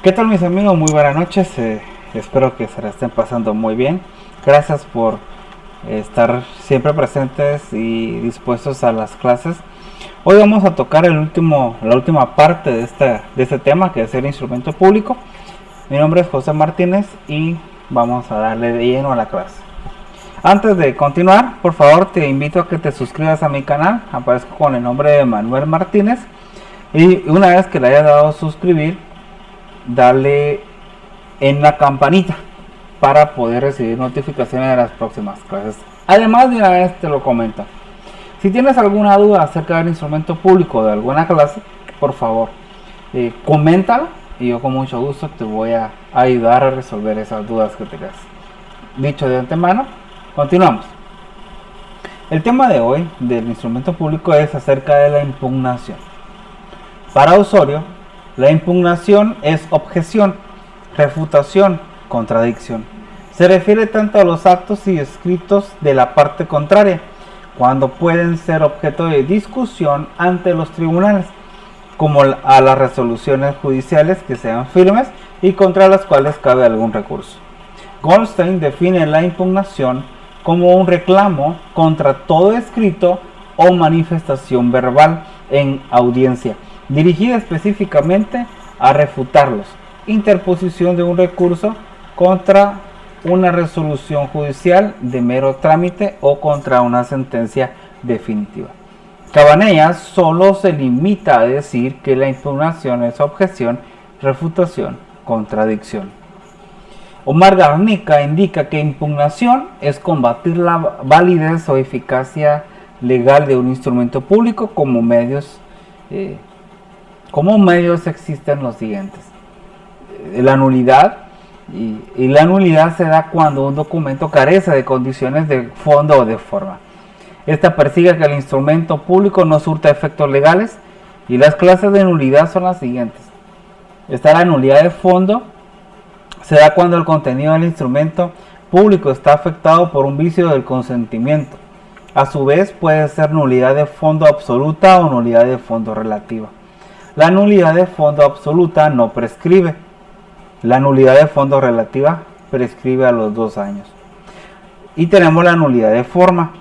¿Qué tal, mis amigos? Muy buenas noches. Espero que se la estén pasando muy bien. Gracias por estar siempre presentes y dispuestos a las clases. Hoy vamos a tocar la última parte de este tema, que es el instrumento público. Mi nombre es José Martínez y vamos a darle de lleno a la clase. Antes de continuar, por favor, te invito a que te suscribas a mi canal. Aparezco con el nombre de Manuel Martínez. Y una vez que le hayas dado a suscribir, dale en la campanita para poder recibir notificaciones de las próximas clases. Además, de una vez te lo comento, si tienes alguna duda acerca del instrumento público de alguna clase, por favor, coméntalo y yo con mucho gusto te voy a ayudar a resolver esas dudas que tengas. Dicho de antemano, continuamos. El tema de hoy del instrumento público es acerca de la impugnación. Para Osorio, la impugnación es objeción, refutación, contradicción. Se refiere tanto a los actos y escritos de la parte contraria, cuando pueden ser objeto de discusión ante los tribunales, como a las resoluciones judiciales que sean firmes y contra las cuales cabe algún recurso. Goldstein define la impugnación como un reclamo contra todo escrito o manifestación verbal en audiencia, dirigida específicamente a refutarlos, interposición de un recurso contra una resolución judicial de mero trámite o contra una sentencia definitiva. Cabanellas solo se limita a decir que la impugnación es objeción, refutación, contradicción. Omar Garnica indica que impugnación es combatir la validez o eficacia legal de un instrumento público como medios existen los siguientes. La nulidad, y la nulidad se da cuando un documento carece de condiciones de fondo o de forma. Esta persigue que el instrumento público no surta efectos legales, y las clases de nulidad son las siguientes. Está la nulidad de fondo, se da cuando el contenido del instrumento público está afectado por un vicio del consentimiento. A su vez puede ser nulidad de fondo absoluta o nulidad de fondo relativa. La nulidad de fondo absoluta no prescribe. La nulidad de fondo relativa prescribe a los 2 años. Y tenemos la nulidad de forma.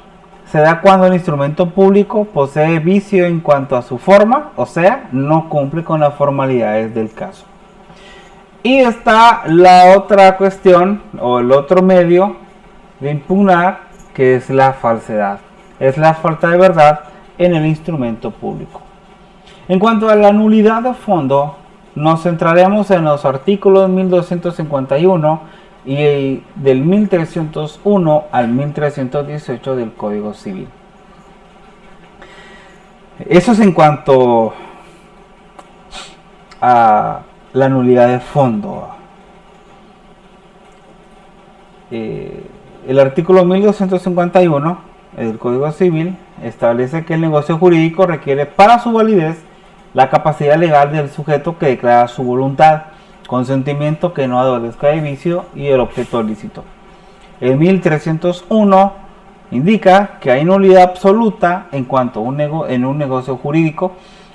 Se da cuando el instrumento público posee vicio en cuanto a su forma, o sea, no cumple con las formalidades del caso. Y está la otra cuestión, o el otro medio de impugnar, que es la falsedad. Es la falta de verdad en el instrumento público. En cuanto a la nulidad de fondo, nos centraremos en los artículos 1251 y del 1301 al 1318 del Código Civil. Eso es en cuanto a la nulidad de fondo. El artículo 1251 del Código Civil establece que el negocio jurídico requiere para su validez la capacidad legal del sujeto que declara su voluntad, consentimiento que no adolezca de vicio y el objeto lícito. El 1301 indica que hay nulidad absoluta en cuanto en un negocio jurídico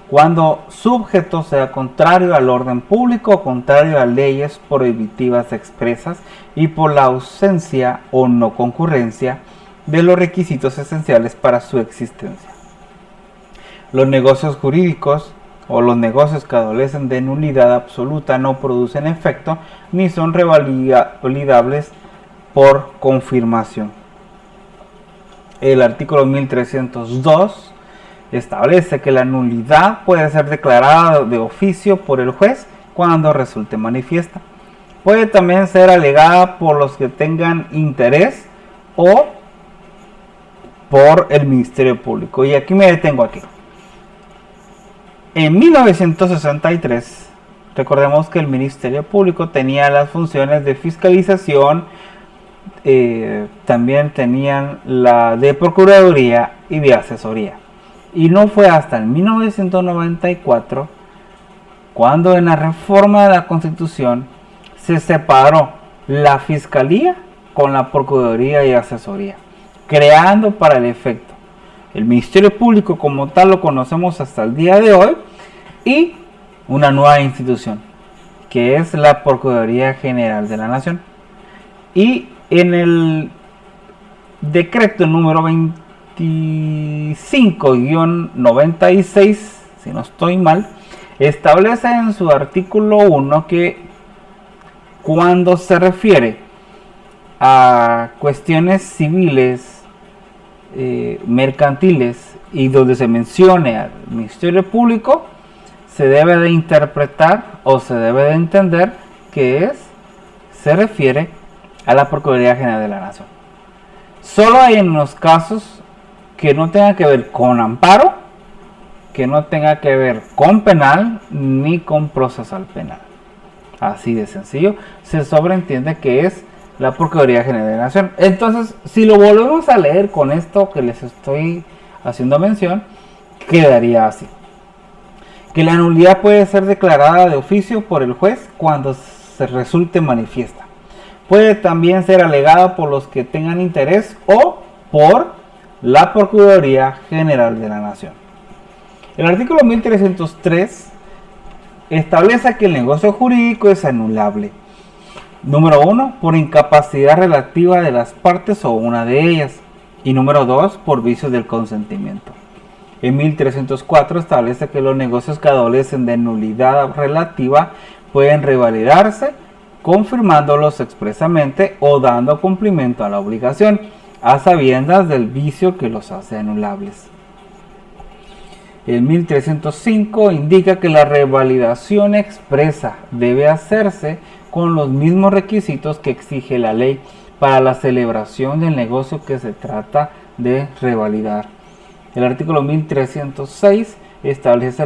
cuando su objeto sea contrario al orden público o contrario a leyes prohibitivas expresas y por la ausencia o no concurrencia de los requisitos esenciales para su existencia. Los negocios jurídicos o los negocios que adolecen de nulidad absoluta no producen efecto ni son revalidables por confirmación. El artículo 1302 establece que la nulidad puede ser declarada de oficio por el juez cuando resulte manifiesta. Puede también ser alegada por los que tengan interés o por el Ministerio Público. Y aquí me detengo aquí. En 1963, recordemos que el Ministerio Público tenía las funciones de fiscalización, también tenían la de Procuraduría y de Asesoría. Y no fue hasta el 1994 cuando en la reforma de la Constitución se separó la Fiscalía con la Procuraduría y Asesoría, creando para el efecto el Ministerio Público como tal lo conocemos hasta el día de hoy y una nueva institución que es la Procuraduría General de la Nación. Y en el decreto número 25-96, si no estoy mal, establece en su artículo 1 que cuando se refiere a cuestiones civiles, mercantiles, y donde se mencione al Ministerio Público, se debe de interpretar o se debe de entender que se refiere a la Procuraduría General de la Nación. Solo hay en los casos que no tenga que ver con amparo, que no tenga que ver con penal ni con procesal penal. Así de sencillo, se sobreentiende que es la Procuraduría General de la Nación. Entonces, si lo volvemos a leer con esto que les estoy haciendo mención, quedaría así: que la nulidad puede ser declarada de oficio por el juez cuando se resulte manifiesta. Puede también ser alegada por los que tengan interés o por la Procuraduría General de la Nación. El artículo 1303 establece que el negocio jurídico es anulable. Número 1, por incapacidad relativa de las partes o una de ellas. Y número 2, por vicio del consentimiento. En 1304 establece que los negocios que adolecen de nulidad relativa pueden revalidarse confirmándolos expresamente o dando cumplimiento a la obligación, a sabiendas del vicio que los hace anulables. El 1305 indica que la revalidación expresa debe hacerse con los mismos requisitos que exige la ley para la celebración del negocio que se trata de revalidar. El artículo 1306 establece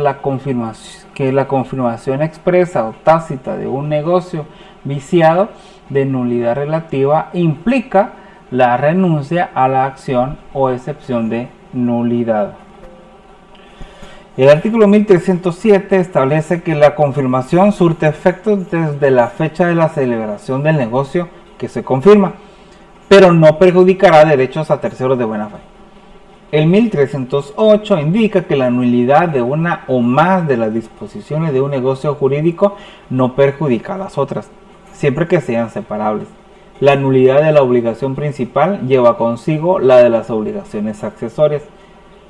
que la confirmación expresa o tácita de un negocio viciado de nulidad relativa implica la renuncia a la acción o excepción de nulidad. El artículo 1307 establece que la confirmación surte efectos desde la fecha de la celebración del negocio que se confirma, pero no perjudicará derechos a terceros de buena fe. El 1308 indica que la nulidad de una o más de las disposiciones de un negocio jurídico no perjudica a las otras, siempre que sean separables. La nulidad de la obligación principal lleva consigo la de las obligaciones accesorias,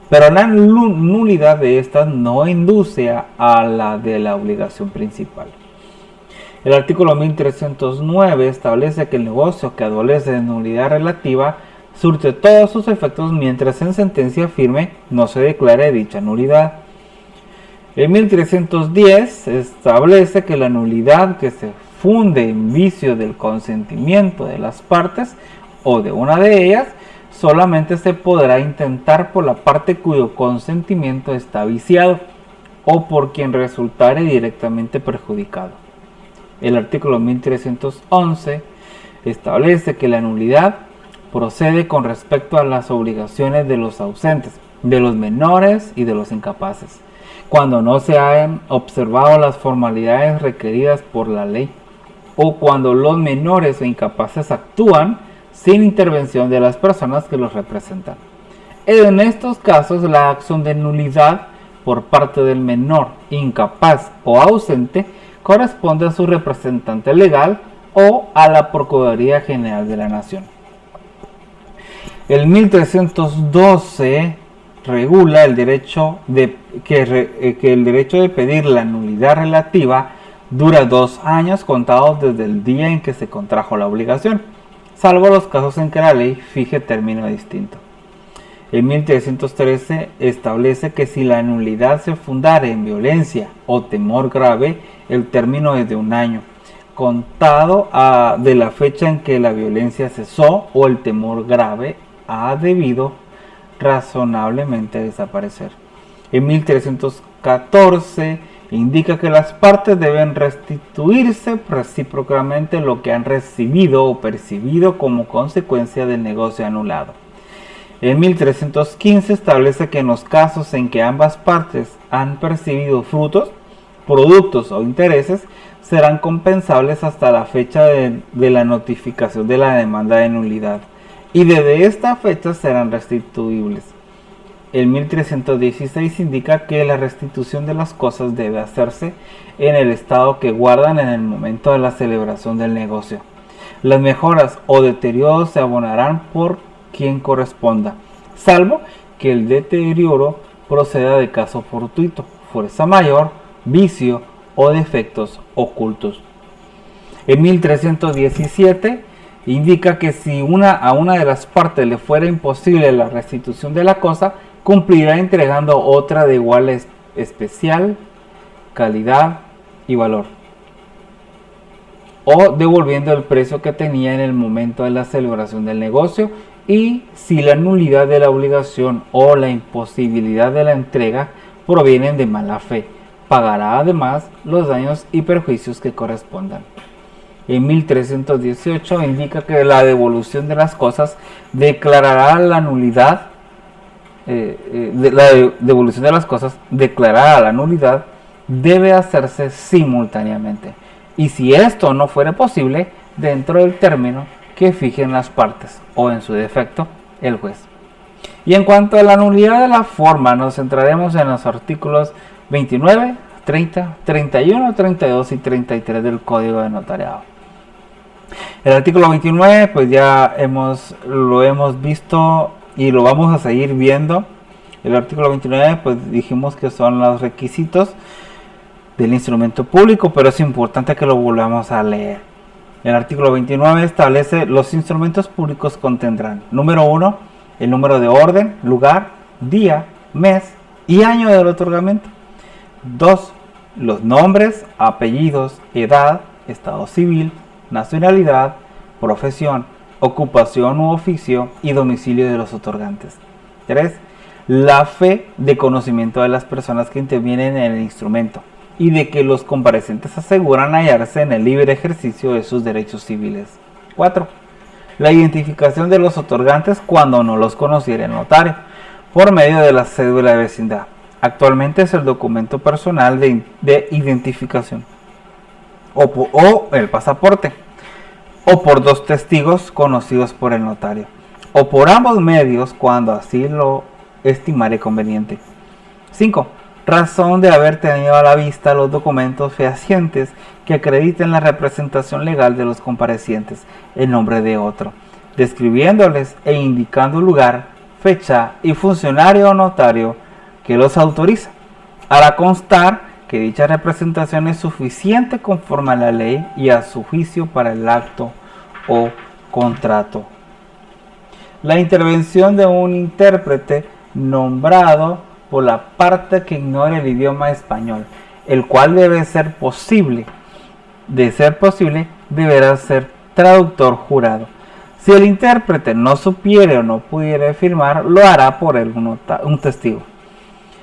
pero la nulidad de estas no induce a la de la obligación principal. El artículo 1309 establece que el negocio que adolece de nulidad relativa surte todos sus efectos mientras en sentencia firme no se declare dicha nulidad. El 1310 establece que la nulidad que se funde en vicio del consentimiento de las partes o de una de ellas solamente se podrá intentar por la parte cuyo consentimiento está viciado o por quien resultare directamente perjudicado. El artículo 1311 establece que la nulidad procede con respecto a las obligaciones de los ausentes, de los menores y de los incapaces, cuando no se hayan observado las formalidades requeridas por la ley, o cuando los menores o incapaces actúan sin intervención de las personas que los representan. En estos casos, la acción de nulidad por parte del menor, incapaz o ausente corresponde a su representante legal o a la Procuraduría General de la Nación. El 1312 regula el derecho que el derecho de pedir la nulidad relativa dura 2 años contados desde el día en que se contrajo la obligación, salvo los casos en que la ley fije término distinto. El 1313 establece que si la nulidad se fundare en violencia o temor grave, el término es de 1 año, contado de la fecha en que la violencia cesó o el temor grave ha debido razonablemente desaparecer. En 1314 indica que las partes deben restituirse recíprocamente lo que han recibido o percibido como consecuencia del negocio anulado. En 1315 establece que en los casos en que ambas partes han percibido frutos, productos o intereses, serán compensables hasta la fecha de la notificación de la demanda de nulidad, y desde esta fecha serán restituibles. El 1316 indica que la restitución de las cosas debe hacerse en el estado que guardan en el momento de la celebración del negocio. Las mejoras o deterioros se abonarán por quien corresponda, salvo que el deterioro proceda de caso fortuito, fuerza mayor, vicio o defectos ocultos. En 1317 indica que si a una de las partes le fuera imposible la restitución de la cosa, cumplirá entregando otra de igual especial calidad y valor, o devolviendo el precio que tenía en el momento de la celebración del negocio. Y si la nulidad de la obligación o la imposibilidad de la entrega provienen de mala fe, pagará además los daños y perjuicios que correspondan. En 1318 indica que la devolución de las cosas declarará la nulidad, declarada la nulidad debe hacerse simultáneamente, y si esto no fuera posible, dentro del término que fijen las partes, o en su defecto, el juez. Y en cuanto a la nulidad de la forma, nos centraremos en los artículos 29, 30, 31, 32 y 33 del Código de Notariado. El artículo 29, pues ya lo hemos visto y lo vamos a seguir viendo. El artículo 29, pues dijimos que son los requisitos del instrumento público, pero es importante que lo volvamos a leer. El artículo 29 establece los instrumentos públicos contendrán: número 1, el número de orden, lugar, día, mes y año del otorgamiento. 2, los nombres, apellidos, edad, estado civil, nacionalidad, profesión, ocupación u oficio y domicilio de los otorgantes. 3, la fe de conocimiento de las personas que intervienen en el instrumento y de que los comparecientes aseguran hallarse en el libre ejercicio de sus derechos civiles. 4. La identificación de los otorgantes cuando no los conociera el notario, por medio de la cédula de vecindad. Actualmente es el documento personal de identificación, o el pasaporte, o por 2 testigos conocidos por el notario, o por ambos medios cuando así lo estimare conveniente. 5. Razón de haber tenido a la vista los documentos fehacientes que acrediten la representación legal de los comparecientes en nombre de otro, describiéndoles e indicando lugar, fecha y funcionario o notario que los autoriza. Hará constar que dicha representación es suficiente conforme a la ley y a su juicio para el acto o contrato. La intervención de un intérprete nombrado por la parte que ignore el idioma español, el cual debe ser posible. De ser posible, deberá ser traductor jurado. Si el intérprete no supiere o no pudiere firmar, lo hará por él un testigo.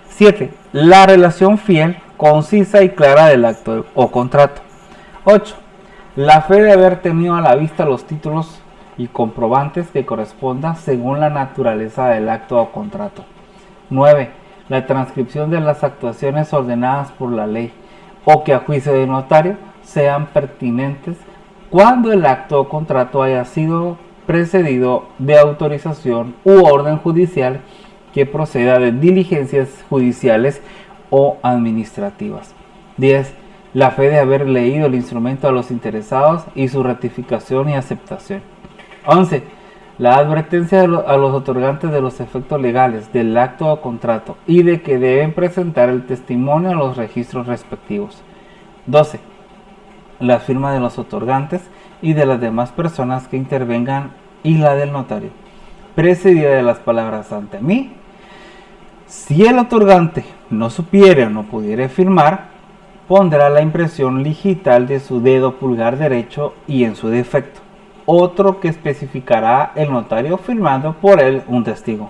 7. La relación fiel, concisa y clara del acto o contrato. 8. La fe de haber tenido a la vista los títulos y comprobantes que correspondan según la naturaleza del acto o contrato. 9. La transcripción de las actuaciones ordenadas por la ley o que a juicio del notario sean pertinentes cuando el acto o contrato haya sido precedido de autorización u orden judicial que proceda de diligencias judiciales o administrativas. 10. La fe de haber leído el instrumento a los interesados y su ratificación y aceptación. 11. La advertencia a los otorgantes de los efectos legales del acto o contrato y de que deben presentar el testimonio a los registros respectivos. 12. La firma de los otorgantes y de las demás personas que intervengan y la del notario, precedida de las palabras ante mí. Si el otorgante no supiere o no pudiere firmar, pondrá la impresión digital de su dedo pulgar derecho y en su defecto otro que especificará el notario firmando por él un testigo.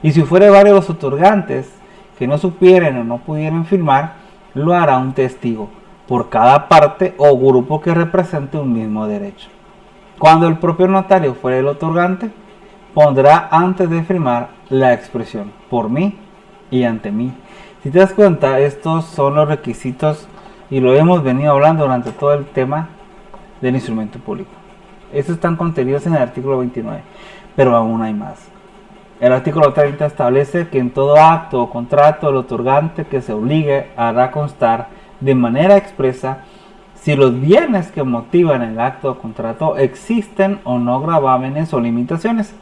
Y si fuere varios los otorgantes que no supieren o no pudieran firmar, lo hará un testigo por cada parte o grupo que represente un mismo derecho. Cuando el propio notario fuere el otorgante, pondrá antes de firmar la expresión por mí y ante mí. Si te das cuenta, estos son los requisitos y lo hemos venido hablando durante todo el tema del instrumento público. Estos están contenidos en el artículo 29, pero aún hay más. El artículo 30 establece que en todo acto o contrato el otorgante que se obligue hará constar de manera expresa si los bienes que motivan el acto o contrato existen o no gravámenes o limitaciones,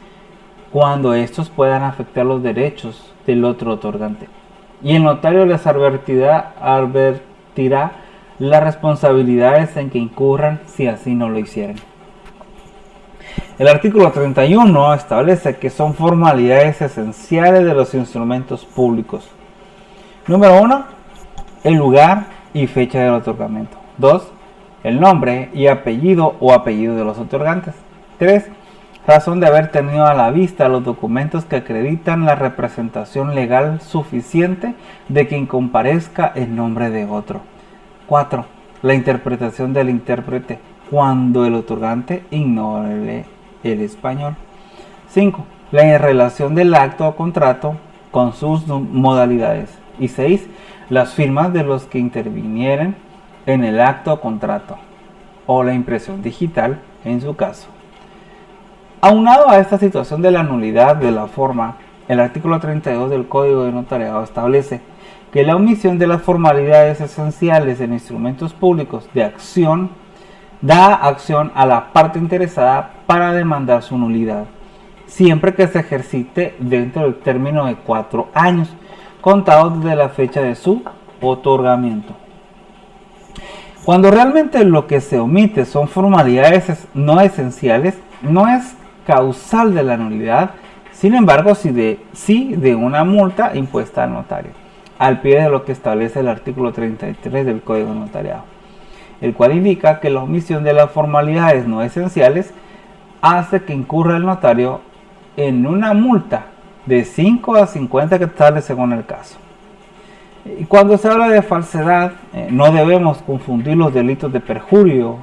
cuando estos puedan afectar los derechos del otro otorgante. Y el notario les advertirá las responsabilidades en que incurran si así no lo hicieren. El artículo 31 establece que son formalidades esenciales de los instrumentos públicos. Número 1. El lugar y fecha del otorgamiento. 2. El nombre y apellido o apellido de los otorgantes. 3. Razón de haber tenido a la vista los documentos que acreditan la representación legal suficiente de quien comparezca en nombre de otro. 4. La interpretación del intérprete cuando el otorgante ignore el español. 5. La relación del acto o contrato con sus modalidades. Y 6. Las firmas de los que intervinieren en el acto o contrato, o la impresión digital en su caso. Aunado a esta situación de la nulidad de la forma, el artículo 32 del Código de Notariado establece que la omisión de las formalidades esenciales en instrumentos públicos de acción da acción a la parte interesada para demandar su nulidad, siempre que se ejercite dentro del término de 4 años, contados desde la fecha de su otorgamiento. Cuando realmente lo que se omite son formalidades no esenciales, no es causal de la nulidad, sin embargo sí de una multa impuesta al notario, al pie de lo que establece el artículo 33 del Código de Notariado, el cual indica que la omisión de las formalidades no esenciales hace que incurra el notario en una multa de 5 a 50 quetzales según el caso. Y cuando se habla de falsedad, no debemos confundir los delitos de perjurio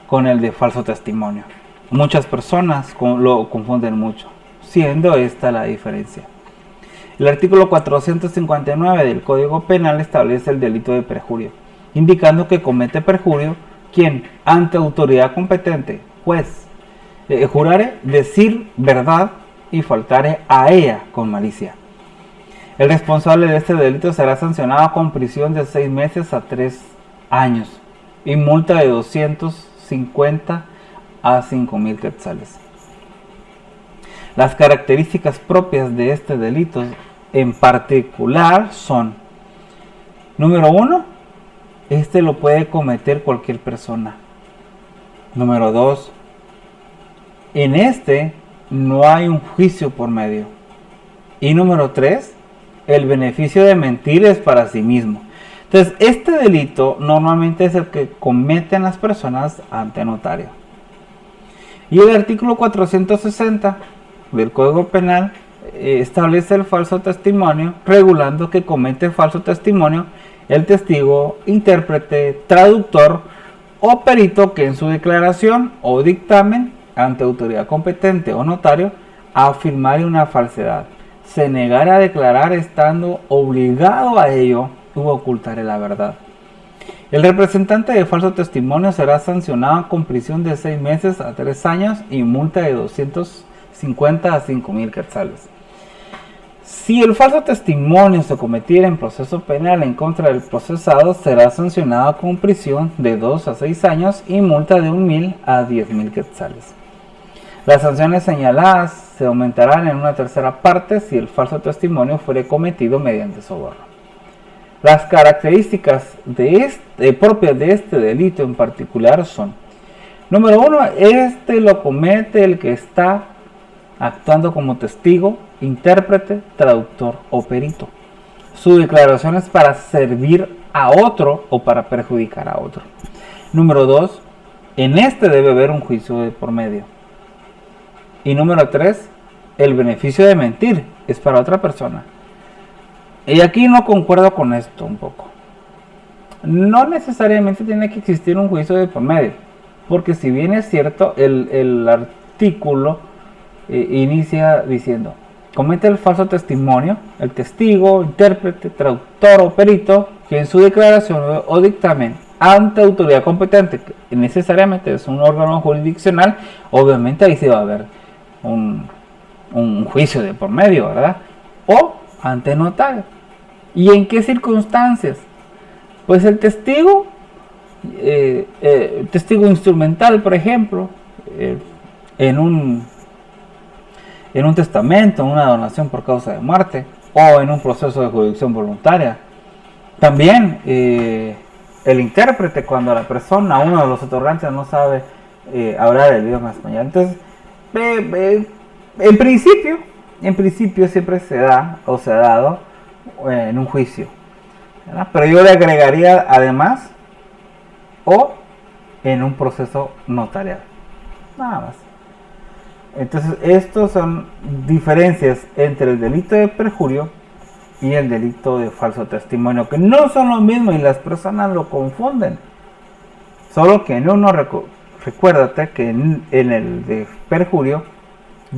con el de falso testimonio. Muchas personas lo confunden mucho, siendo esta la diferencia. El artículo 459 del Código Penal establece el delito de perjurio, indicando que comete perjurio quien, ante autoridad competente, juez, jurare decir verdad y faltare a ella con malicia. El responsable de este delito será sancionado con prisión de 6 meses a 3 años y multa de 250 a 5.000 quetzales. Las características propias de este delito en particular son: número 1, este lo puede cometer cualquier persona. Número 2, en este no hay un juicio por medio. Y número 3, el beneficio de mentir es para sí mismo. Entonces, este delito normalmente es el que cometen las personas ante notario. Y el artículo 460 del Código Penal establece el falso testimonio, regulando que comete falso testimonio el testigo, intérprete, traductor o perito que en su declaración o dictamen ante autoridad competente o notario afirmare una falsedad, se negara a declarar estando obligado a ello u ocultare la verdad. El representante de falso testimonio será sancionado con prisión de 6 meses a 3 años y multa de 250 a 5.000 quetzales. Si el falso testimonio se cometiera en proceso penal en contra del procesado, será sancionado con prisión de 2 a 6 años y multa de 1.000 a 10.000 quetzales. Las sanciones señaladas se aumentarán en una tercera parte si el falso testimonio fuere cometido mediante soborno. Las características propias de este delito en particular son: número 1, este lo comete el que está actuando como testigo, intérprete, traductor o perito. Su declaración es para servir a otro o para perjudicar a otro. Número 2, en este debe haber un juicio de por medio. Y número 3, el beneficio de mentir es para otra persona. Y aquí no concuerdo con esto un poco. No necesariamente tiene que existir un juicio de por medio, porque si bien es cierto, el artículo inicia diciendo: comete el falso testimonio el testigo, intérprete, traductor o perito que en su declaración o dictamen ante autoridad competente, que necesariamente es un órgano jurisdiccional, obviamente ahí se va a ver un juicio de por medio, ¿verdad? O ante notario. ¿Y en qué circunstancias? Pues el testigo, testigo instrumental, por ejemplo, en un testamento, en una donación por causa de muerte, o en un proceso de jurisdicción voluntaria. También el intérprete, cuando la persona, uno de los otorgantes, no sabe hablar el idioma español. Entonces, en principio siempre se da o se ha dado en un juicio, ¿verdad? Pero yo le agregaría además o en un proceso notarial, nada más. Entonces, estos son diferencias entre el delito de perjurio y el delito de falso testimonio, que no son lo mismo y las personas lo confunden. Solo que en uno, recuérdate que en el de perjurio,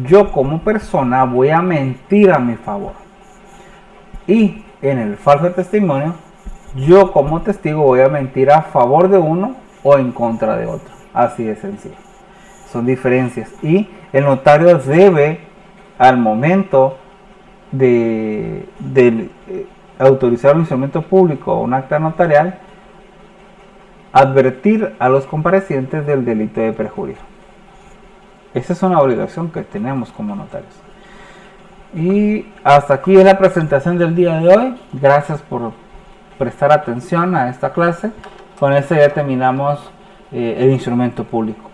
yo como persona voy a mentir a mi favor. Y en el falso testimonio, yo como testigo voy a mentir a favor de uno o en contra de otro. Así de sencillo. Son diferencias. Y el notario debe, al momento de autorizar un instrumento público o un acta notarial, advertir a los comparecientes del delito de perjurio. Esa es una obligación que tenemos como notarios. Y hasta aquí es la presentación del día de hoy. Gracias por prestar atención a esta clase. Con esto ya terminamos el instrumento público.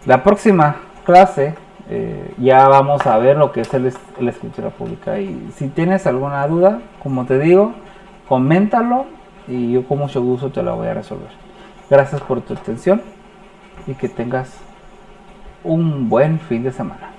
La próxima clase ya vamos a ver lo que es la escritura pública. Y si tienes alguna duda, como te digo, coméntalo y yo con mucho gusto te la voy a resolver. Gracias por tu atención y que tengas un buen fin de semana.